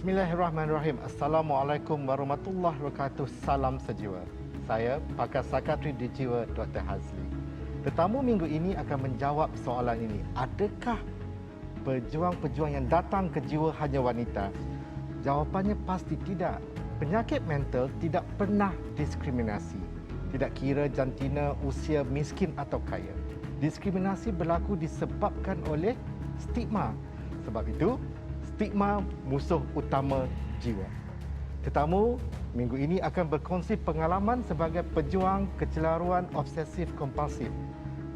Bismillahirrahmanirrahim. Assalamualaikum warahmatullahi wabarakatuh. Salam sejiwa. Saya Pakar Psikiatri di Jiwa Dr. Hazli. Tetamu minggu ini akan menjawab soalan ini. Adakah pejuang-pejuang yang datang ke jiwa hanya wanita? Jawapannya pasti tidak. Penyakit mental tidak pernah diskriminasi. Tidak kira jantina, usia, miskin atau kaya. Diskriminasi berlaku disebabkan oleh stigma. Sebab itu, stigma musuh utama jiwa. Tetamu minggu ini akan berkongsi pengalaman sebagai pejuang kecelaruan obsesif kompulsif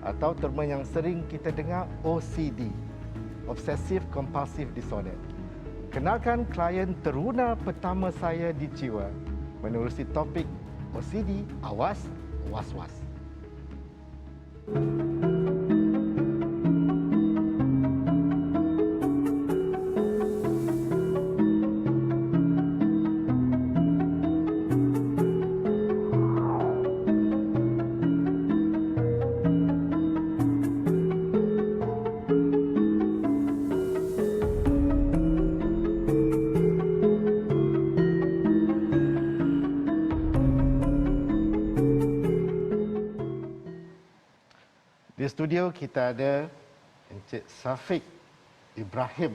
atau terma yang sering kita dengar OCD, Obsessive Compulsive Disorder. Kenalkan klien teruna pertama saya di Jiwa menerusi topik OCD, awas, was-was. Di studio kita ada Encik Syafiq Ibrahim,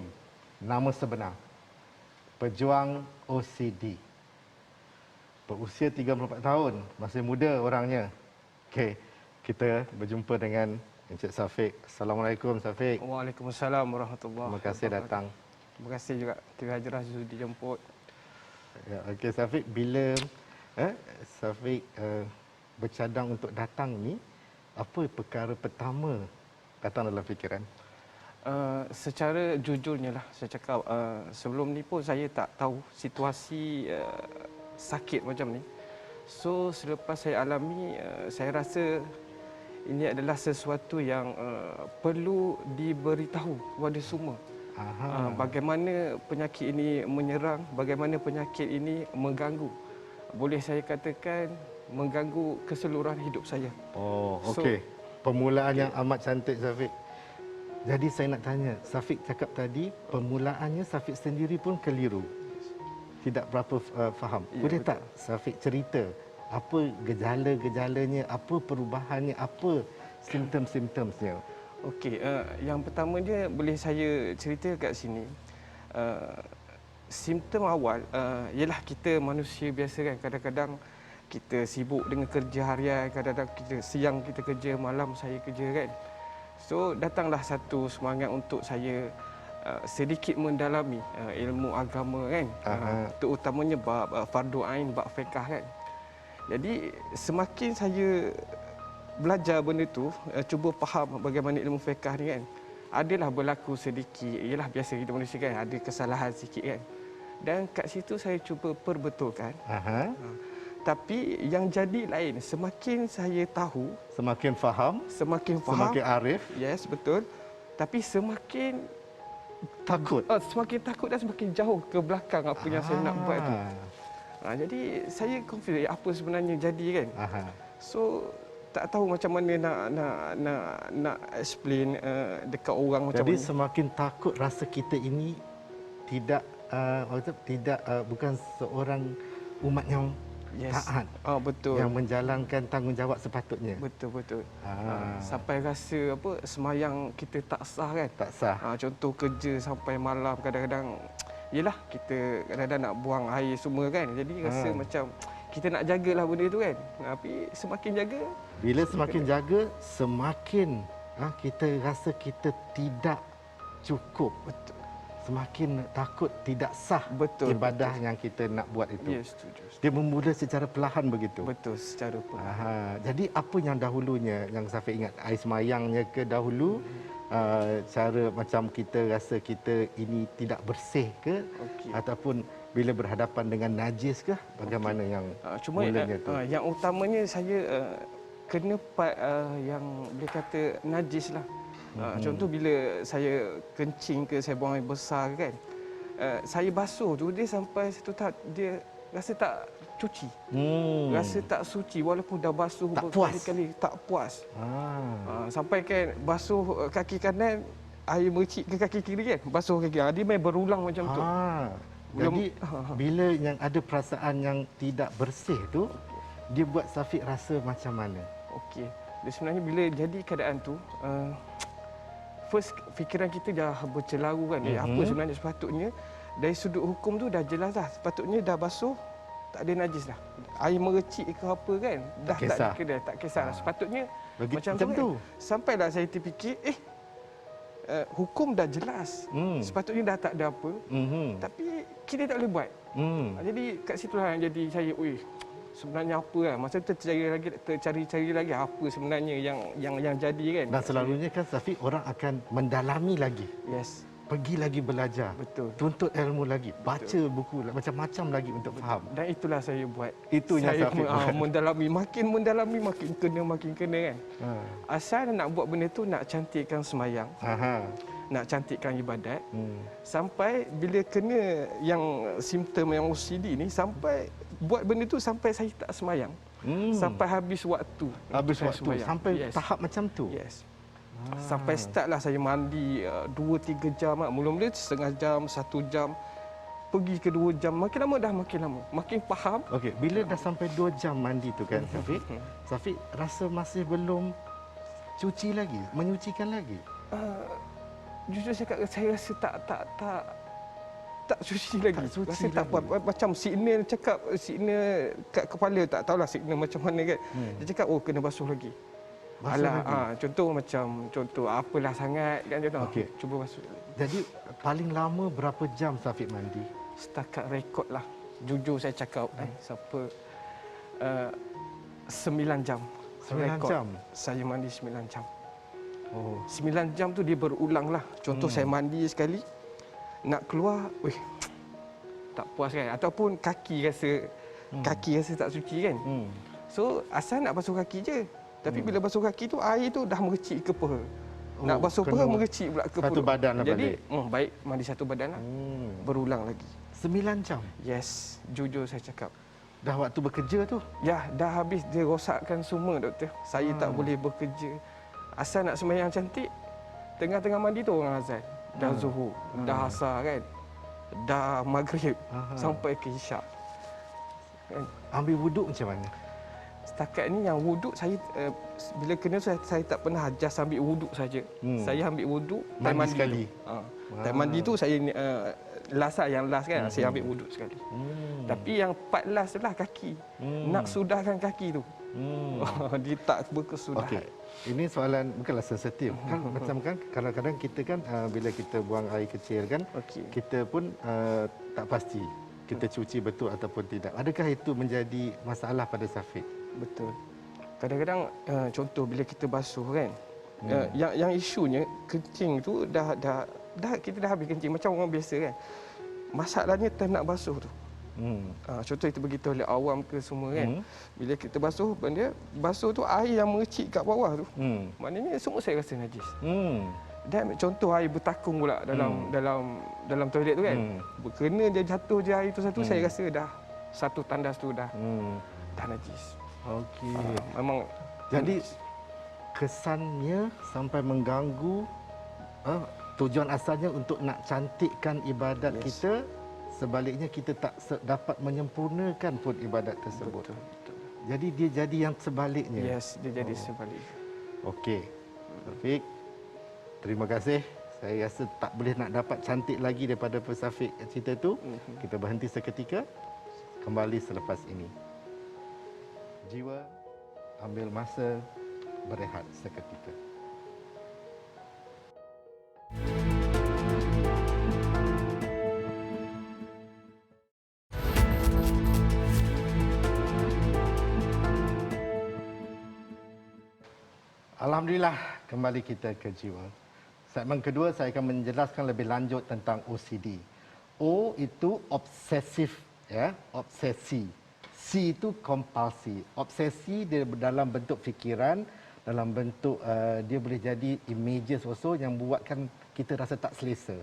nama sebenar, pejuang OCD. Berusia 34 tahun, masih muda orangnya. Okey, kita berjumpa dengan Encik Syafiq. Assalamualaikum Syafiq. Waalaikumsalam warahmatullahi Terima kasih datang. Terima kasih juga TV Hajrah sudi dijemput. Ya, okey Syafiq, bila Syafiq bercadang untuk datang ni, apa perkara pertama datang dalam fikiran? Secara jujurnya lah saya cakap, sebelum ni pun saya tak tahu situasi sakit macam ni. So selepas saya alami, saya rasa ini adalah sesuatu yang perlu diberitahu kepada semua. Bagaimana penyakit ini menyerang, bagaimana penyakit ini mengganggu. Boleh saya katakan mengganggu keseluruhan hidup saya. Oh, okey. Permulaan yang amat cantik Syafiq. Jadi saya nak tanya, Syafiq cakap tadi permulaannya Syafiq sendiri pun keliru. Tidak berapa faham. Boleh tak Syafiq cerita apa gejala-gejalanya, apa perubahannya, apa simptom-simptomnya? Okey, yang pertama dia boleh saya cerita kat sini. Simptom awal ialah kita manusia biasa kan, kadang-kadang kita sibuk dengan kerja harian, kadang-kadang kita siang kita kerja, malam saya kerja kan. So datanglah satu semangat untuk saya sedikit mendalami ilmu agama kan, terutamanya bab fardu ain, bab fiqh kan. Jadi semakin saya belajar benda tu, cuba faham bagaimana ilmu fiqh ni kan, adalah berlaku sedikit, ialah biasa kita manusia kan, ada kesalahan sikit kan. Dan kat situ saya cuba perbetulkan. Tapi yang jadi lain, semakin saya tahu, semakin faham, semakin arif. Yes, betul. Tapi semakin takut. Semakin takut dan semakin jauh ke belakang apa yang saya nak buat tu. Jadi saya confused apa sebenarnya jadi kan. So tak tahu macam mana nak explain dekat orang macam Jadi mana. semakin takut rasa kita ini tidak bukan seorang umat yang taat, betul, yang menjalankan tanggungjawab sepatutnya. Betul. Sampai rasa apa, semayang kita tak sah kan? Tak sah. Contoh kerja sampai malam, kadang-kadang yelah kita kadang-kadang nak buang air semua kan. Jadi rasa macam kita nak jagalah benda tu kan. Tapi semakin jaga, bila semakin jaga, semakin kita rasa kita tidak cukup. Betul. Semakin takut tidak sah ibadah yang kita nak buat itu. Ya, setuju. Dia bermula secara perlahan begitu. Betul, secara perlahan. Jadi apa yang dahulunya yang Syafiq ingat? Air semayangnya ke dahulu? Cara macam kita rasa kita ini tidak bersih ke? Ataupun bila berhadapan dengan najis ke? Bagaimana yang mulanya tu? Yang utamanya saya kena part yang boleh kata najis lah. Contoh bila saya kencing ke, saya buang air besar kan, saya basuh tu, dia sampai satu tahap dia rasa tak cuci, rasa tak suci walaupun dah basuh berkali-kali, tak puas. Sampai kan basuh kaki kanan, air mercik ke kaki kiri kan, basuh kaki, dia main berulang macam tu. Jadi bila yang ada perasaan yang tidak bersih tu, dia buat Syafiq rasa macam mana? Okey. Dia sebenarnya bila jadi keadaan tu, first fikiran kita dah bercelaru kan. Apa sebenarnya sepatutnya dari sudut hukum tu dah jelas dah. Sepatutnya dah basuh, tak ada najis dah. Air merecik ke apa kan, dah tak ada kedai, tak kisahlah. Sepatutnya macam tu. Kan. Sampailah saya terfikir, hukum dah jelas. Sepatutnya dah tak ada apa. Tapi kita tak boleh buat. Jadi kat situlah yang jadi saya, sebenarnya apa kan? Masa tu tercari lagi apa sebenarnya yang jadi kan. Dan selalunya kan Syafiq orang akan mendalami lagi. Yes. Pergi lagi belajar. Betul. Tuntut ilmu lagi, baca buku macam-macam lagi untuk faham. Dan itulah saya buat. Itu yang saya Syafiq buat. mendalami makin kena kan. Asal nak buat benda tu nak cantikkan semayang. Nak cantikkan ibadat. Sampai bila kena yang simptom yang OCD ni, sampai buat benda tu sampai saya tak semayang. Sampai habis waktu. Sampai tahap macam tu. Yes. Sampai start lah saya mandi 2-3 jam. Mula-mula setengah jam, 1 jam. Pergi ke 2 jam. Makin lama dah makin lama. Makin faham. Okey, bila dah sampai 2 jam mandi tu kan Syafiq, Syafiq rasa masih belum cuci lagi, menyucikan lagi? Jujur saya rasa tak cuci lagi. Rasa tak apa. Macam signal kat kepala, tak tahulah signal macam mana kan. Dia cakap kena basuh lagi. Contoh apalah sangat kan contoh. Okey. Cuba basuh. Jadi paling lama berapa jam Syafiq mandi? Setakat rekod lah. Jujur saya cakap siapa 9 jam. 9 jam. Saya mandi 9 jam. 9 jam tu dia berulang lah. Contoh saya mandi sekali, nak keluar, tak puas kan. Ataupun kaki rasa tak suci kan. So asal nak basuh kaki je. Tapi bila basuh kaki tu, air tu dah merecik ke peha. Nak basuh peha, merecik pula ke perut. Satu badan lah Jadi, balik. baik, mandi satu badan lah. Berulang lagi. 9 jam? Yes, jujur saya cakap. Dah waktu bekerja tu? Ya, dah habis. Dia rosakkan semua, doktor. Saya tak boleh bekerja. Asal nak sembahyang cantik, tengah-tengah mandi tu orang azan. Dah zuhur, dah asar kan. Dah maghrib, sampai ke isyak. Kan? Ambil wuduk macam mana? Setakat ni yang wuduk saya bila kena saya tak pernah just ambil wuduk saja. Saya ambil wuduk mandi sekali. Time mandi tu saya last kan saya ambil wuduk sekali. Tapi yang part last itulah kaki. Nak sudahkan kaki tu. Dia tak berkesudahan. Okey. Ini soalan bukanlah sensitif. Kan macam kan kadang-kadang kita kan bila kita buang air kecil kan, kita pun tak pasti kita cuci betul ataupun tidak. Adakah itu menjadi masalah pada Syafiq? Betul. Kadang-kadang contoh bila kita basuh kan, yang isunya kencing tu dah kita dah habis kencing macam orang biasa kan. Masalahnya time nak basuh tu. Contoh kita pergi toilet awam ke semua kan. Bila kita basuh tu air yang merecik kat bawah tu. Maknanya semua saya rasa najis. Dan contoh air bertakung pula dalam toilet tu kan. Kena dia jatuh je air tu satu, saya rasa dah satu tandas tu dah najis. Okey. Memang jadi kesannya sampai mengganggu tujuan asalnya untuk nak cantikkan ibadat kita, sebaliknya kita tak dapat menyempurnakan pun ibadat tersebut. Betul. Jadi dia jadi yang sebaliknya. Yes, dia jadi sebaliknya. Okey. Syafiq, terima kasih. Saya rasa tak boleh nak dapat cantik lagi daripada Syafiq cerita tu. Kita berhenti seketika. Kembali selepas ini. Jiwa ambil masa berehat seketika. Alhamdulillah, kembali kita ke jiwa. Segmen kedua saya akan menjelaskan lebih lanjut tentang OCD. O itu obsesif, ya, obsesi. C itu kompulsi. Obsesi dia dalam bentuk fikiran, dalam bentuk dia boleh jadi images also yang buatkan kita rasa tak selesa.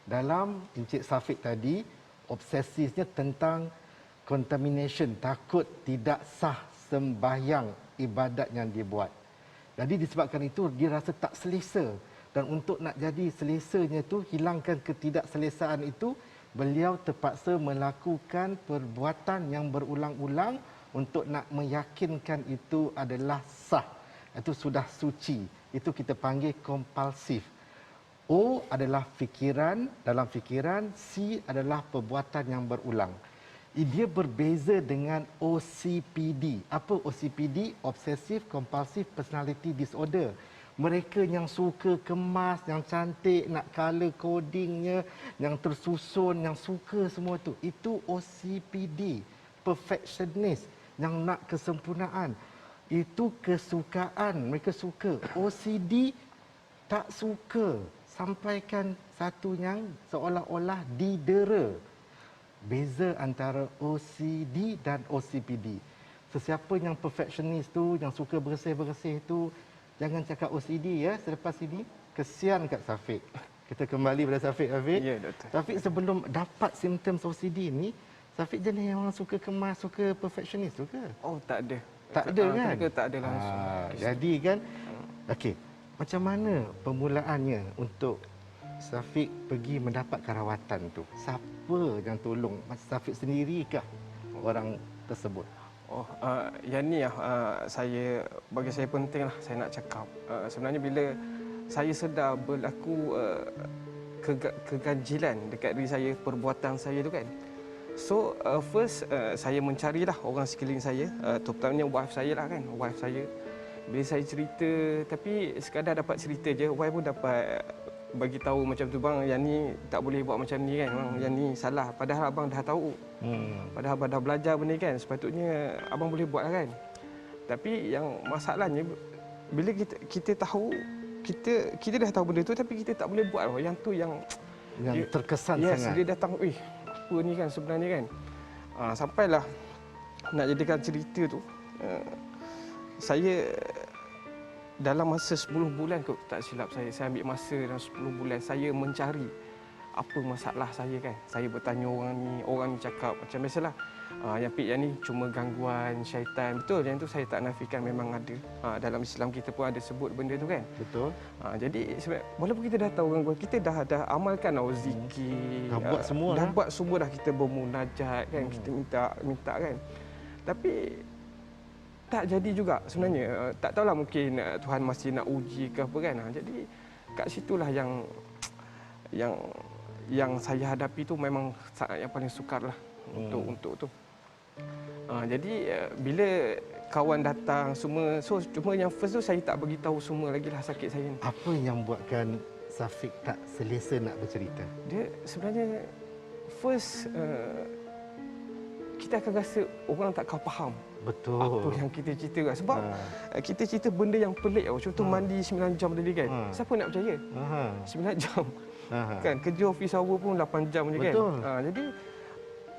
Dalam Encik Syafiq tadi, obsesisnya tentang contamination, takut tidak sah sembahyang ibadat yang dia buat. Jadi disebabkan itu dia rasa tak selesa, dan untuk nak jadi selesanya itu, hilangkan ketidakselesaan itu, beliau terpaksa melakukan perbuatan yang berulang-ulang untuk nak meyakinkan itu adalah sah. Itu sudah suci. Itu kita panggil kompulsif. O adalah fikiran, dalam fikiran, C adalah perbuatan yang berulang. Dia berbeza dengan OCPD. Apa OCPD? Obsessive Compulsive Personality Disorder. Mereka yang suka kemas, yang cantik, nak color codingnya, yang tersusun, yang suka semua tu. Itu OCPD. Perfectionist, yang nak kesempurnaan. Itu kesukaan, mereka suka. OCD tak suka. Sampaikan satu yang seolah-olah didera. Beza antara OCD dan OCPD. Sesiapa yang perfectionist tu, yang suka bersih-bersih tu, jangan cakap OCD ya selepas ini. Kesian kat Safiq. Kita kembali pada Safiq. Ya, doktor. Safiq sebelum dapat simptom OCD ni, Safiq jenis yang orang suka kemas, suka perfectionist tu ke? Oh, tak ada. Tak ada kan? Tak ada langsung. Jadi kan, okey. Macam mana permulaannya untuk Safiq pergi mendapatkan rawatan tu? Siapa yang tolong? Safiq sendiri kah orang tersebut? Oh, yang ni saya bagi saya penting lah saya nak cakap. Sebenarnya bila saya sedar berlaku keganjilan dekat diri saya, perbuatan saya tu kan. So, first saya mencarilah orang sekeliling saya, terutamanya wife saya lah kan, wife saya. Bila saya cerita, tapi sekadar dapat cerita je, wife pun dapat bagi tahu macam tu, bang, yang ni tak boleh buat macam ni kan, bang, yang ni salah. Padahal abang dah tahu. Padahal abang dah belajar benda kan, sepatutnya abang boleh buat lah kan. Tapi yang masalahnya bila kita tahu, kita dah tahu benda tu tapi kita tak boleh buat. Yang tu yang terkesan yes, sangat. dia datang, apa ni kan sebenarnya kan. Sampailah nak jadikan cerita tu, saya dalam masa 10 bulan kot tak silap saya ambil masa dalam 10 bulan saya mencari apa masalah saya kan. Saya bertanya orang ni cakap macam biasalah, yang ni cuma gangguan syaitan. Betul, yang tu saya tak nafikan memang ada. Dalam Islam kita pun ada sebut benda tu kan. Betul. Jadi walaupun kita dah tahu gangguan, kita dah amalkan zikir. Dah buat semua dah. Buat semua dah, kita bermunajat kan, kita minta kan. Tapi tak jadi juga sebenarnya. Tak tahulah, mungkin Tuhan masih nak uji ke apa kan. Jadi kat situlah yang saya hadapi tu memang saat yang paling sukar lah untuk tu. Jadi bila kawan datang semua, so cuma yang first tu saya tak bagi tahu semua lagi lah sakit saya ni. Apa yang buatkan Safiq tak selesa nak bercerita? Dia sebenarnya first kita akan rasa orang tak kau faham. Betul. Apa yang kita cerita kan. Sebab kita cerita benda yang pelik. Contoh mandi 9 jam tadi kan. Siapa nak percaya? 9 jam. Kan kerja office hour pun 8 jam je kan. Betul. Jadi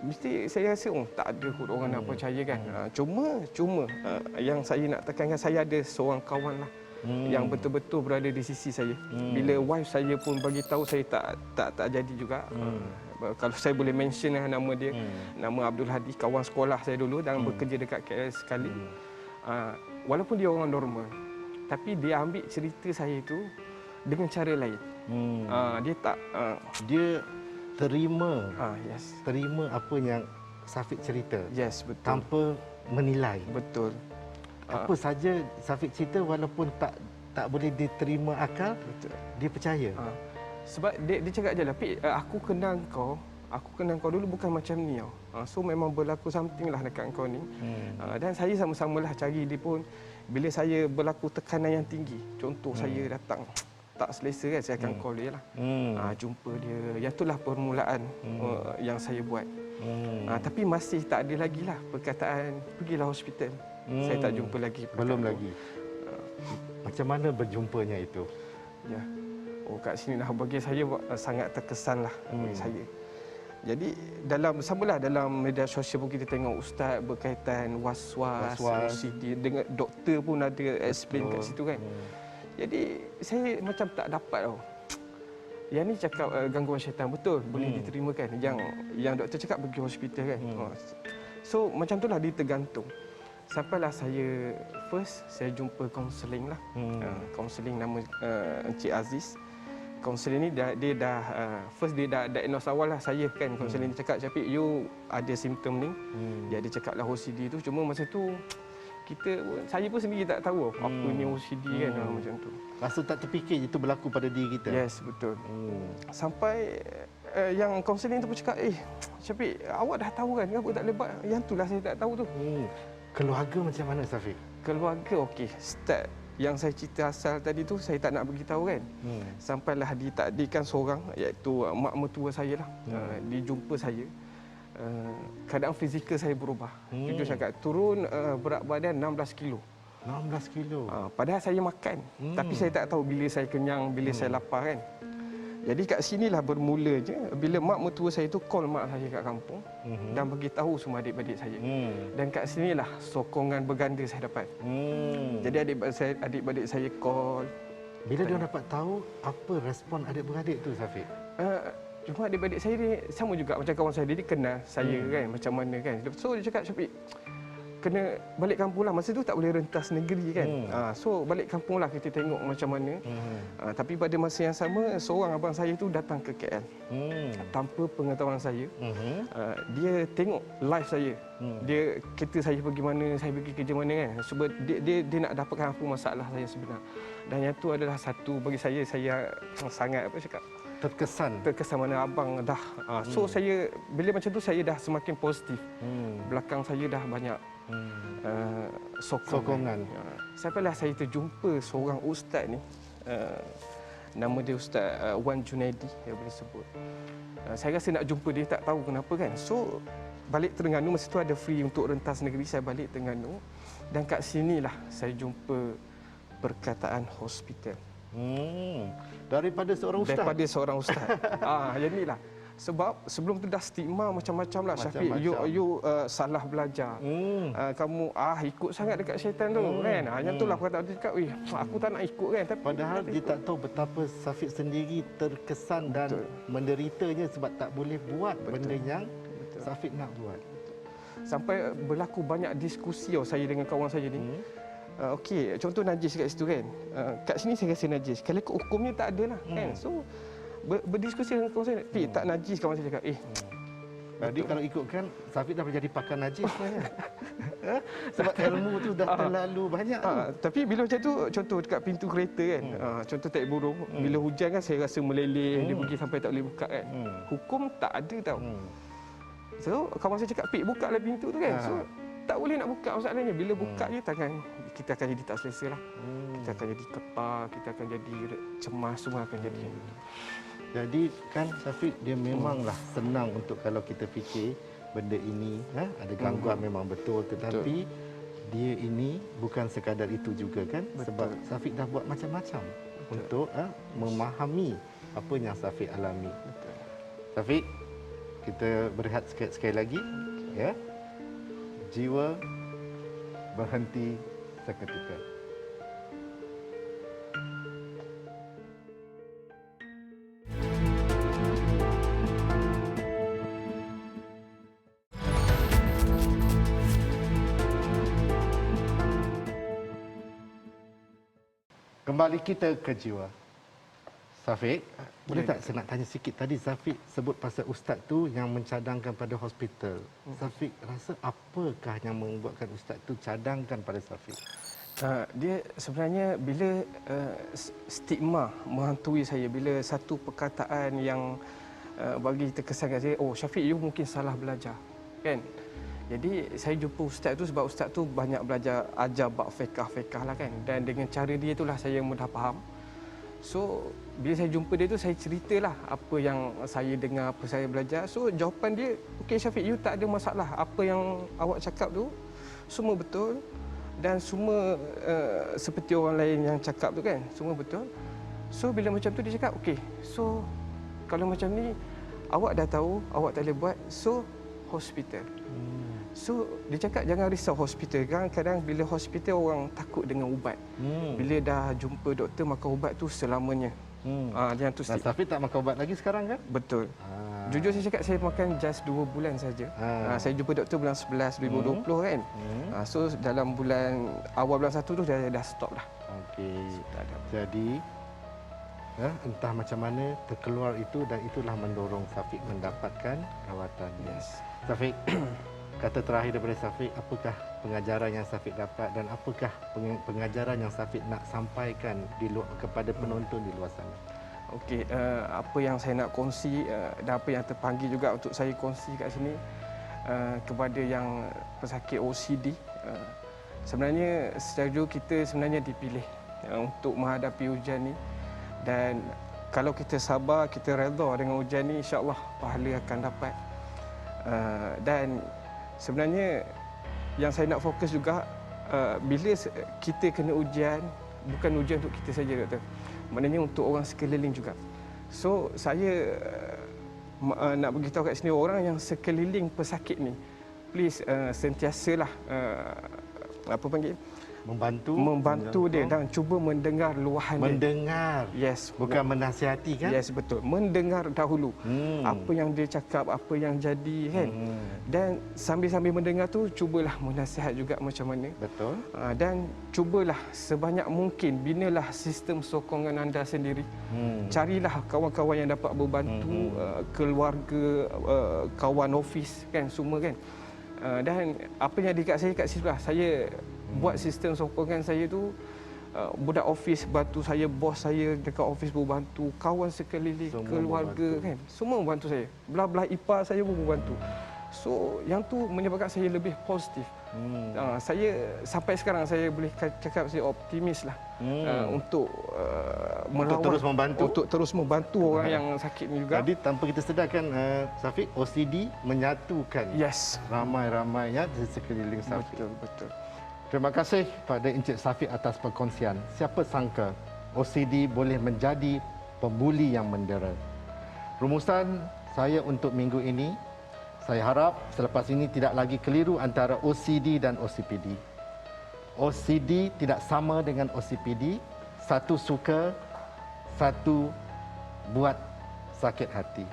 mesti saya rasa tak ada kot orang nak percaya kan. Cuma yang saya nak tekankan, saya ada seorang kawan lah yang betul-betul berada di sisi saya. Bila wife saya pun bagi tahu, saya tak jadi juga. Kalau saya boleh mention nama dia, nama Abdul Hadi, kawan sekolah saya dulu dan bekerja dekat KL sekali. Walaupun dia orang normal, tapi dia ambil cerita saya itu dengan cara lain. Dia tak Dia terima terima apa yang Safiq cerita. Yes, betul. Tanpa menilai. Betul. Apa saja Safiq cerita, walaupun tak boleh diterima akal, Betul. dia percaya. Sebab dia cakap je lah, Pik, aku kenal kau dulu bukan macam ni tau. So memang berlaku something lah dekat kau ni. Dan saya sama-sama lah cari dia pun. Bila saya berlaku tekanan yang tinggi, contoh saya datang tak selesa kan, saya akan call dia lah. Jumpa dia. Yang itulah permulaan yang saya buat. Tapi masih tak ada lagi lah perkataan pergilah hospital. Saya tak jumpa lagi. Belum lagi. Macam mana berjumpanya itu? Ya. Kat sini dah bagi saya sangat terkesan lah bagi saya. Jadi dalam media sosial pun kita tengok ustaz berkaitan was-was, OCD, dengan doktor pun ada explain kat situ kan. Jadi saya macam tak dapat tau. Yang ni cakap gangguan syaitan, betul, boleh diterima kan. Yang doktor cakap pergi hospital kan. So macam itulah dia tergantung. Sampailah saya jumpa kaunseling lah. Kaunseling nama Encik Aziz. Kaunselor ni dia dah first dia dah diagnose awal lah saya kan. Kaunselor ni cakap, Syafiq, you ada simptom ni. Dia ada cakap lah OCD tu. Cuma masa tu saya pun sendiri tak tahu apa ni OCD kan, macam tu. Rasa tak terfikir itu berlaku pada diri kita. Yes, betul. Sampai yang kaunselor tu pun cakap, Syafiq, awak dah tahu kan, kenapa tak boleh buat? Yang tu lah saya tak tahu tu. Keluarga macam mana, Syafiq? Keluarga okey, start yang saya cerita asal tadi tu saya tak nak beritahu kan. Sampailah ditakdirkan seorang, iaitu mak mertua saya lah. Dia jumpa saya. Keadaan fizikal saya berubah. Jujur cakap, turun berat badan 16 kilo. 16 kilo. Padahal saya makan, tapi saya tak tahu bila saya kenyang, bila saya lapar kan. Jadi kat sinilah bermulanya bila mak mertua saya tu call mak saya kat kampung dan bagi tahu semua adik-adik saya. Dan kat sinilah sokongan berganda saya dapat. Jadi adik-adik saya call. Bila dia dapat tahu, apa respon adik-beradik tu, Syafiq? Cuma adik-adik saya ni sama juga macam kawan saya. Dia kenal saya kan, macam mana kan. So dia cakap, Syafiq, kena balik kampung lah. Masa tu tak boleh rentas negeri kan. So balik kampung lah, kita tengok macam mana. Tapi pada masa yang sama, seorang abang saya tu datang ke KL. Tanpa pengetahuan saya. Dia tengok live saya. Dia kata saya pergi mana, saya pergi kerja mana kan. Sebab dia nak dapatkan apa masalah saya sebenar. Dan yang tu adalah satu bagi saya sangat terkesan mana abang dah. So saya bila macam tu saya dah semakin positif. Belakang saya dah banyak sokongan. Sampailah saya terjumpa seorang ustaz ni. Nama dia Ustaz Wan Junaidi, dia boleh sebut. Saya rasa nak jumpa dia, tak tahu kenapa kan. So balik Terengganu, masa tu ada free untuk rentas negeri, saya balik Terengganu. Dan kat sinilah saya jumpa perkataan hospital. Daripada seorang ustaz? Daripada seorang ustaz. Yang inilah. Sebab sebelum tu dah stigma macam-macam lah. Syafiq, you salah belajar. Kamu ikut sangat dekat syaitan tu kan. Yang tu lah perkataan dia cakap, aku tak nak ikut kan. Tapi padahal dia tak tahu betapa Syafiq sendiri terkesan dan menderitanya sebab tak boleh buat benda yang Syafiq nak buat. Sampai berlaku banyak diskusi saya dengan kawan saya ni. Okey, contoh najis kat situ kan. Kat sini saya rasa najis. Kalau ikut hukumnya tak ada lah kan. So berdiskusi dengan kawan saya, tak najis, kawan saya cakap. Jadi kalau ikutkan, Syafiq dah menjadi pakar najis sebenarnya. Sebab ilmu tu dah terlalu banyak tu. Tapi bila macam tu, contoh dekat pintu kereta kan, contoh taik burung, bila hujan kan saya rasa meleleh, dia pergi sampai tak boleh buka kan. Hukum tak ada tau. So kawan saya cakap, buka lah pintu tu kan. So tak boleh nak buka masalahnya. Bila buka je, kita akan jadi tak selesa lah. Kita akan jadi kepar, kita akan jadi cemas, semua akan jadi. Jadi kan Syafiq, dia memanglah senang untuk kalau kita fikir benda ini ada gangguan memang betul. Tetapi dia ini bukan sekadar itu juga kan. Sebab Syafiq dah buat macam-macam untuk memahami apa yang Syafiq alami. Syafiq, kita berehat sekali lagi. Ya. Jiwa berhenti seketika. Kembali kita ke jiwa. Syafiq, boleh tak saya nak tanya sikit, tadi Syafiq sebut pasal ustaz tu yang mencadangkan pada hospital. Syafiq rasa apakah yang membuatkan ustaz tu cadangkan pada Syafiq? Dia sebenarnya bila stigma menghantui saya, bila satu perkataan yang bagi terkesan kat saya, Syafiq, you mungkin salah belajar kan. Jadi saya jumpa ustaz tu sebab ustaz tu banyak belajar ajar bab fiqh lah kan, dan dengan cara dia itulah saya mudah faham. So bila saya jumpa dia tu, saya ceritalah apa yang saya dengar, apa saya belajar. So jawapan dia, okey Syafiq, you tak ada masalah, apa yang awak cakap tu semua betul dan semua seperti orang lain yang cakap tu kan, semua betul. So bila macam tu dia cakap, okey, so kalau macam ni awak dah tahu awak tak boleh buat, so hospital. So dia cakap jangan risau hospital. Kadang-kadang bila hospital orang takut dengan ubat. Bila dah jumpa doktor, makan ubat tu selamanya. Yang tu Syafiq tak makan ubat lagi sekarang kan? Betul. Jujur saya cakap, saya makan just 2 bulan saja. Saya jumpa doktor bulan 11 2020 kan. So dalam awal bulan 1 tu dah stop dah. Okey. Jadi entah macam mana terkeluar itu, dan itulah mendorong Safiq mendapatkan rawatan. Yes. Safiq, kata terakhir daripada Safiq, apakah pengajaran yang Safiq dapat dan apakah pengajaran yang Safiq nak sampaikan kepada penonton di luar sana? Okey, apa yang saya nak kongsi dan apa yang terpanggil juga untuk saya kongsi kat sini kepada yang pesakit OCD. Sebenarnya secara jujur kita sebenarnya dipilih untuk menghadapi ujian ni, dan kalau kita sabar, kita redha dengan ujian ni, insya-Allah pahala akan dapat. Dan sebenarnya yang saya nak fokus juga, bila kita kena ujian, bukan ujian untuk kita saja, doktor. Maknanya untuk orang sekeliling juga. So saya nak beritahu kat sini, orang yang sekeliling pesakit ni, please sentiasalah apa panggil, membantu dia dan cuba mendengar luahan dia. Mendengar. Yes, bukan menasihati kan? Yes, betul. Mendengar dahulu apa yang dia cakap, apa yang jadi kan. Dan sambil-sambil mendengar tu cubalah menasihat juga macam mana. Betul. Dan cubalah sebanyak mungkin binalah sistem sokongan anda sendiri. Carilah kawan-kawan yang dapat membantu, keluarga, kawan office kan, semua kan. Dan apa yang dekat saya kat situ lah, saya buat sistem sokongan saya tu, budak office bantu saya, bos saya dekat office pun bantu, kawan sekeliling, semua keluarga membantu. Kan, semua membantu saya. Belah-belah ipar saya pun membantu. So yang tu menyebabkan saya lebih positif. Saya sampai sekarang saya boleh cakap saya optimis lah untuk terus membantu orang yang sakit ni juga. Jadi tanpa kita sedarkan, Safiq, OCD menyatukan ramai-ramainya di sekeliling Safiq. Betul. Terima kasih pada Encik Safiq atas perkongsian. Siapa sangka OCD boleh menjadi pembuli yang mendera. Rumusan saya untuk minggu ini, saya harap selepas ini tidak lagi keliru antara OCD dan OCPD. OCD tidak sama dengan OCPD. Satu suka, satu buat sakit hati.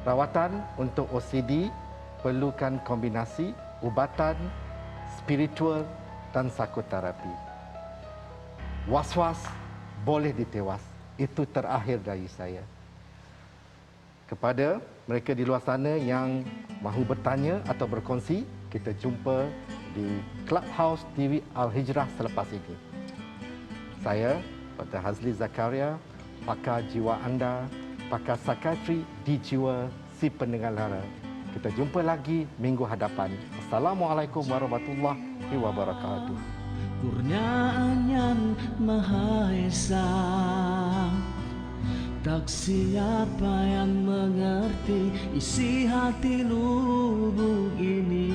Rawatan untuk OCD perlukan kombinasi ubatan, spiritual dan psikoterapi. Was-was boleh ditewas. Itu terakhir dari saya. Kepada mereka di luar sana yang mahu bertanya atau berkongsi, kita jumpa di Clubhouse TV Al-Hijrah selepas ini. Saya, Dr. Hazli Zakaria, pakar jiwa anda, pakar psikiatri di jiwa si pendengar lara. Kita jumpa lagi minggu hadapan. Assalamualaikum warahmatullahi wabarakatuh. Kurniaan yang Maha Esa, tak siapa yang mengerti isi hati lubuk ini.